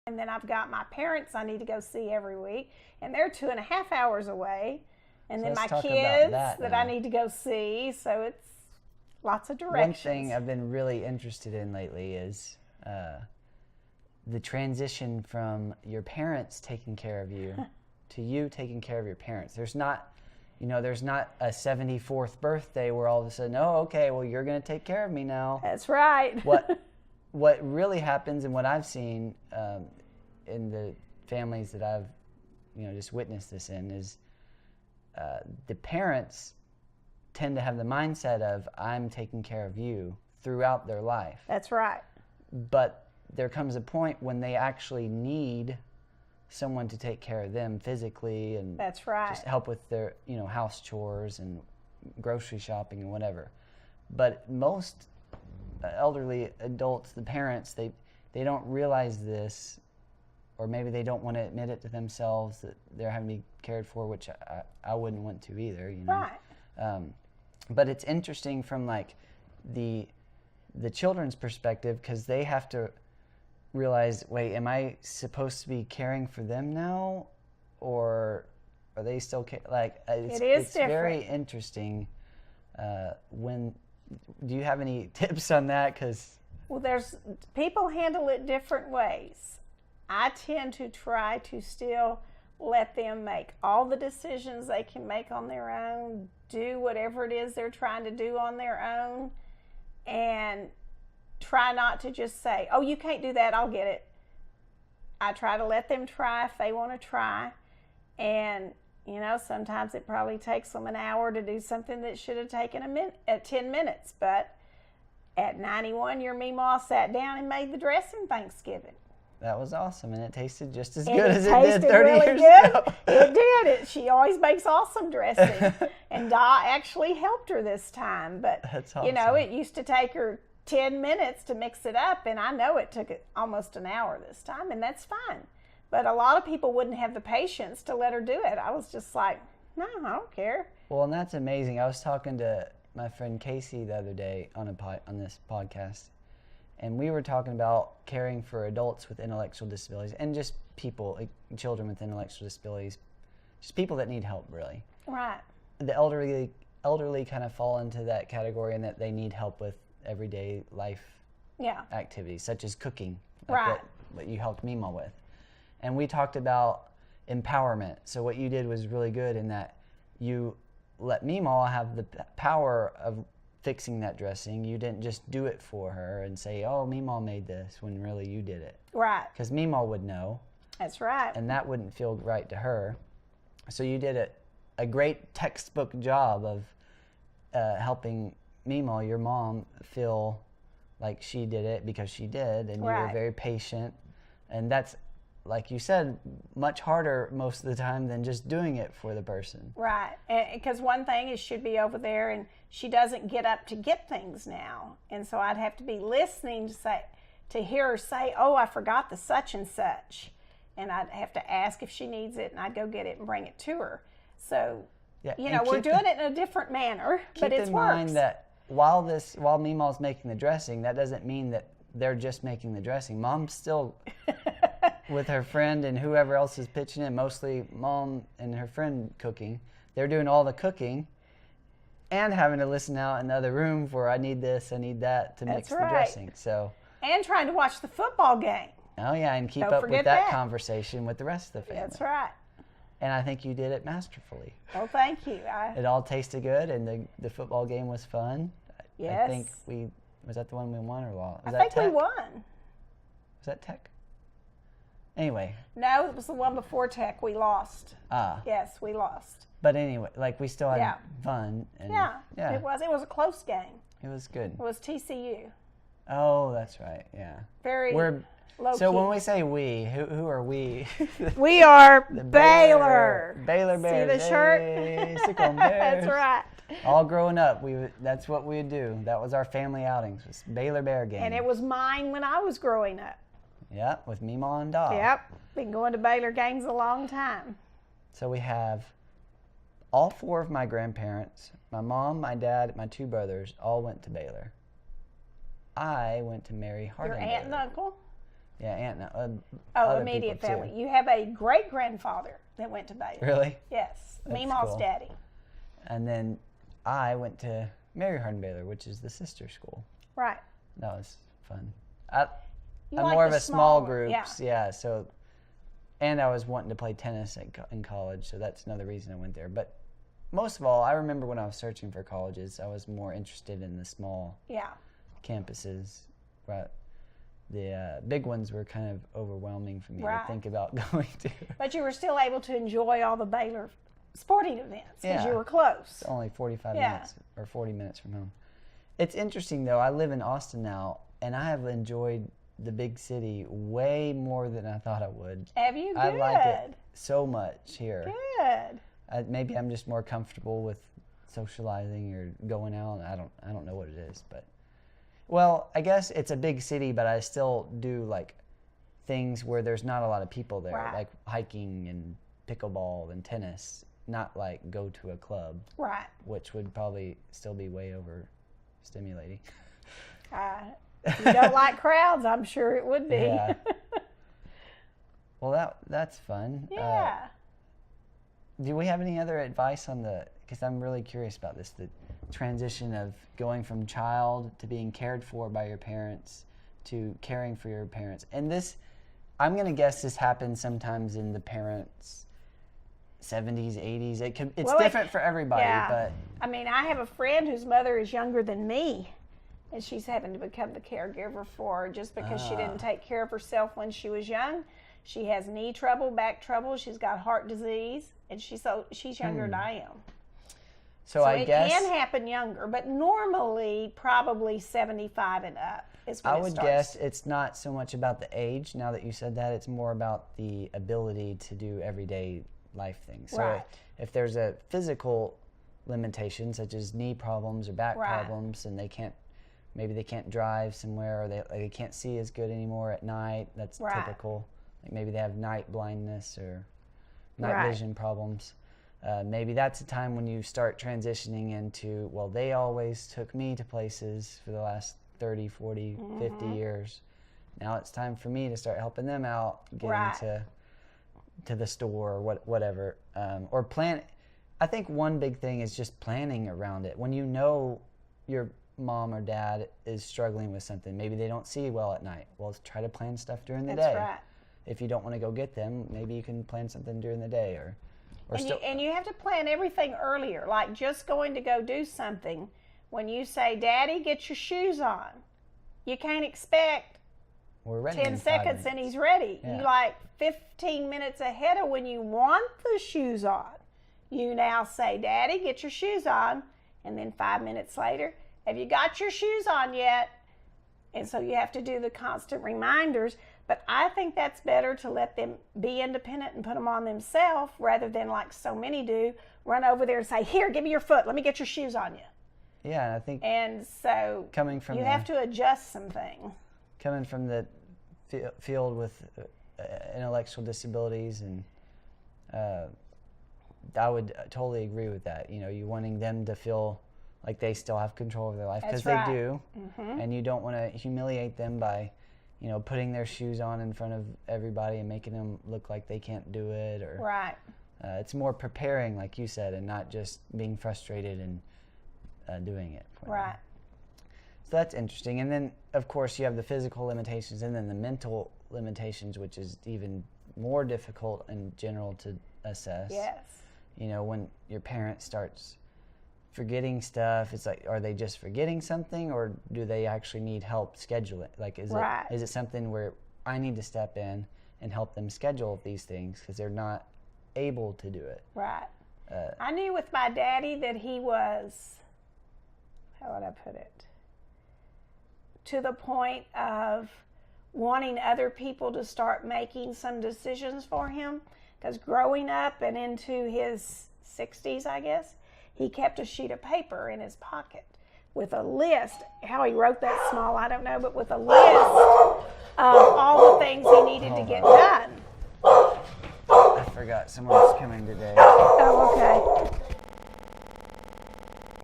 And then I've got my parents I need to go see every week, and they're 2.5 hours away. And then my kids that I need to go see. So it's lots of directions. One thing I've been really interested in lately is the transition from your parents taking care of you to you taking care of your parents. There's not a 74th birthday where all of a sudden, oh, okay, well, you're going to take care of me now. That's right. What really happens, and what I've seen in the families that I've just witnessed this in, is the parents tend to have the mindset of, I'm taking care of you throughout their life. That's right. But there comes a point when they actually need someone to take care of them physically, and that's right, just help with their house chores and grocery shopping and whatever. But most elderly adults, the parents, they don't realize this, or maybe they don't want to admit it to themselves that they're having to be cared for, which I wouldn't want to either. Right. But it's interesting from like the children's perspective, because they have to realize, wait, am I supposed to be caring for them now, or are they still it's very interesting. Do you have any tips on that? Well, there's people handle it different ways. I tend to try to still let them make all the decisions they can make on their own, do whatever it is they're trying to do on their own, and try not to just say, oh, you can't do that, I'll get it. I try to let them try if they want to try. And, sometimes it probably takes them an hour to do something that should have taken 10 minutes. But at 91, your meemaw sat down and made the dressing Thanksgiving. That was awesome, and it tasted just as good as it did 30 really years ago. It did. She always makes awesome dressing. And Da actually helped her this time. But, that's awesome. It used to take her 10 minutes to mix it up, and I know it took almost an hour this time, and that's fine. But a lot of people wouldn't have the patience to let her do it. I was just like, no, I don't care. Well, and that's amazing. I was talking to my friend Casey the other day on this podcast, and we were talking about caring for adults with intellectual disabilities, and just people, like children with intellectual disabilities, just people that need help, really. Right. The elderly kind of fall into that category, in that they need help with everyday life activities, such as cooking, like what you helped Meemaw with. And we talked about empowerment. So what you did was really good in that you let Meemaw have the power of fixing that dressing. You didn't just do it for her and say, oh, Meemaw made this, when really you did it. Right. Because Meemaw would know. That's right. And that wouldn't feel right to her. So you did a great textbook job of helping Meemaw, your mom, feel like she did it because she did, and you were very patient. And that's, like you said, much harder most of the time than just doing it for the person. Right. Because one thing is she'd be over there and she doesn't get up to get things now. And so I'd have to be listening to hear her say, oh, I forgot the such and such. And I'd have to ask if she needs it, and I'd go get it and bring it to her. So, we're doing it in a different manner, but it's works. Keep in mind that while Meemaw's making the dressing, that doesn't mean that they're just making the dressing. Mom's still with her friend and whoever else is pitching in, mostly Mom and her friend cooking. They're doing all the cooking and having to listen out in the other room for, I need this, I need that, to mix the dressing. So, and trying to watch the football game. Oh yeah, and keep up with that conversation with the rest of the family. That's right. And I think you did it masterfully. Oh, thank you. It all tasted good, and the football game was fun. Yes. I think was that the one we won or lost? I think we won. Was that Tech? Anyway. No, it was the one before Tech. We lost. Yes, we lost. But anyway, we still had fun. And yeah, it was. It was a close game. It was good. It was TCU. Oh, that's right. Yeah. Low so key. When we say we, who are we? We are Baylor. Baylor Bears. See the shirt? Hey, Bears. That's right. All growing up, that's what we would do. That was our family outings, was Baylor Bear game. And it was mine when I was growing up. Yeah, with Meemaw and Doll. Yep. Been going to Baylor games a long time. So we have all four of my grandparents, my mom, my dad, my two brothers, all went to Baylor. I went to Mary Harding. Your aunt and uncle? Yeah, aunt. Immediate family. You have a great-grandfather that went to Baylor. Really? Yes. That's Meemaw's cool. daddy. And then I went to Mary Hardin Baylor, which is the sister school. Right. That was fun. I'm like more of the a small smaller, groups. Yeah. So, and I was wanting to play tennis in college, so that's another reason I went there. But most of all, I remember when I was searching for colleges, I was more interested in the small campuses. Right. The big ones were kind of overwhelming for me to think about going to. But you were still able to enjoy all the Baylor sporting events because you were close. It's only 45 minutes or 40 minutes from home. It's interesting, though. I live in Austin now, and I have enjoyed the big city way more than I thought I would. Have you? Good. I like it so much here. Good. Maybe I'm just more comfortable with socializing or going out. I don't know what it is, but well, I guess it's a big city, but I still do like things where there's not a lot of people there, like hiking and pickleball and tennis. Not like go to a club, which would probably still be way overstimulating. If you don't like crowds, I'm sure it would be. Yeah. Well, that's fun. Yeah. Do we have any other advice on because I'm really curious about this, the transition of going from child to being cared for by your parents to caring for your parents. And this, I'm going to guess this happens sometimes in the parents' 70s, 80s. It's different for everybody. But I mean, I have a friend whose mother is younger than me, and she's having to become the caregiver for her just because she didn't take care of herself when she was young. She has knee trouble, back trouble. She's got heart disease, and she's younger than I am. So I guess it can happen younger, but normally probably 75 and up is when I would guess it's not so much about the age. Now that you said that, it's more about the ability to do everyday life things. So if there's a physical limitation, such as knee problems or back problems, and maybe they can't drive somewhere, or they can't see as good anymore at night. That's typical. Like maybe they have night blindness or night vision problems. Maybe that's a time when you start transitioning into, well, they always took me to places for the last 30, 40, 50 years. Now it's time for me to start helping them out, getting to the store or whatever. Or plan. I think one big thing is just planning around it. When you know your mom or dad is struggling with something, maybe they don't see well at night. Well, try to plan stuff during the day. Right. If you don't want to go get them, maybe you can plan something during the day And you have to plan everything earlier, like just going to go do something. When you say, Daddy, get your shoes on, you can't expect 10 seconds and he's ready. Yeah. You like 15 minutes ahead of when you want the shoes on. You now say, Daddy, get your shoes on. And then 5 minutes later, have you got your shoes on yet? And so you have to do the constant reminders. But I think that's better to let them be independent and put them on themselves rather than, like so many do, run over there and say, here, give me your foot. Let me get your shoes on you. Yeah, I think. And so you have to adjust some things. Coming from the field with intellectual disabilities, and I would totally agree with that. You know, you wanting them to feel like they still have control over their life, because they do. And you don't want to humiliate them by putting their shoes on in front of everybody and making them look like they can't do it. Or it's more preparing, like you said, and not just being frustrated and doing it. Right. So that's interesting. And then, of course, you have the physical limitations and then the mental limitations, which is even more difficult in general to assess. Yes. When your parent starts forgetting stuff, it's like, are they just forgetting something, or do they actually need help scheduling? Like, is it something where I need to step in and help them schedule these things because they're not able to do it? Right. I knew with my daddy that he was, how would I put it, to the point of wanting other people to start making some decisions for him, because growing up and into his 60s, I guess, he kept a sheet of paper in his pocket with a list. How he wrote that small, I don't know, but with a list of all the things he needed to get done. I forgot someone's coming today. Oh, okay.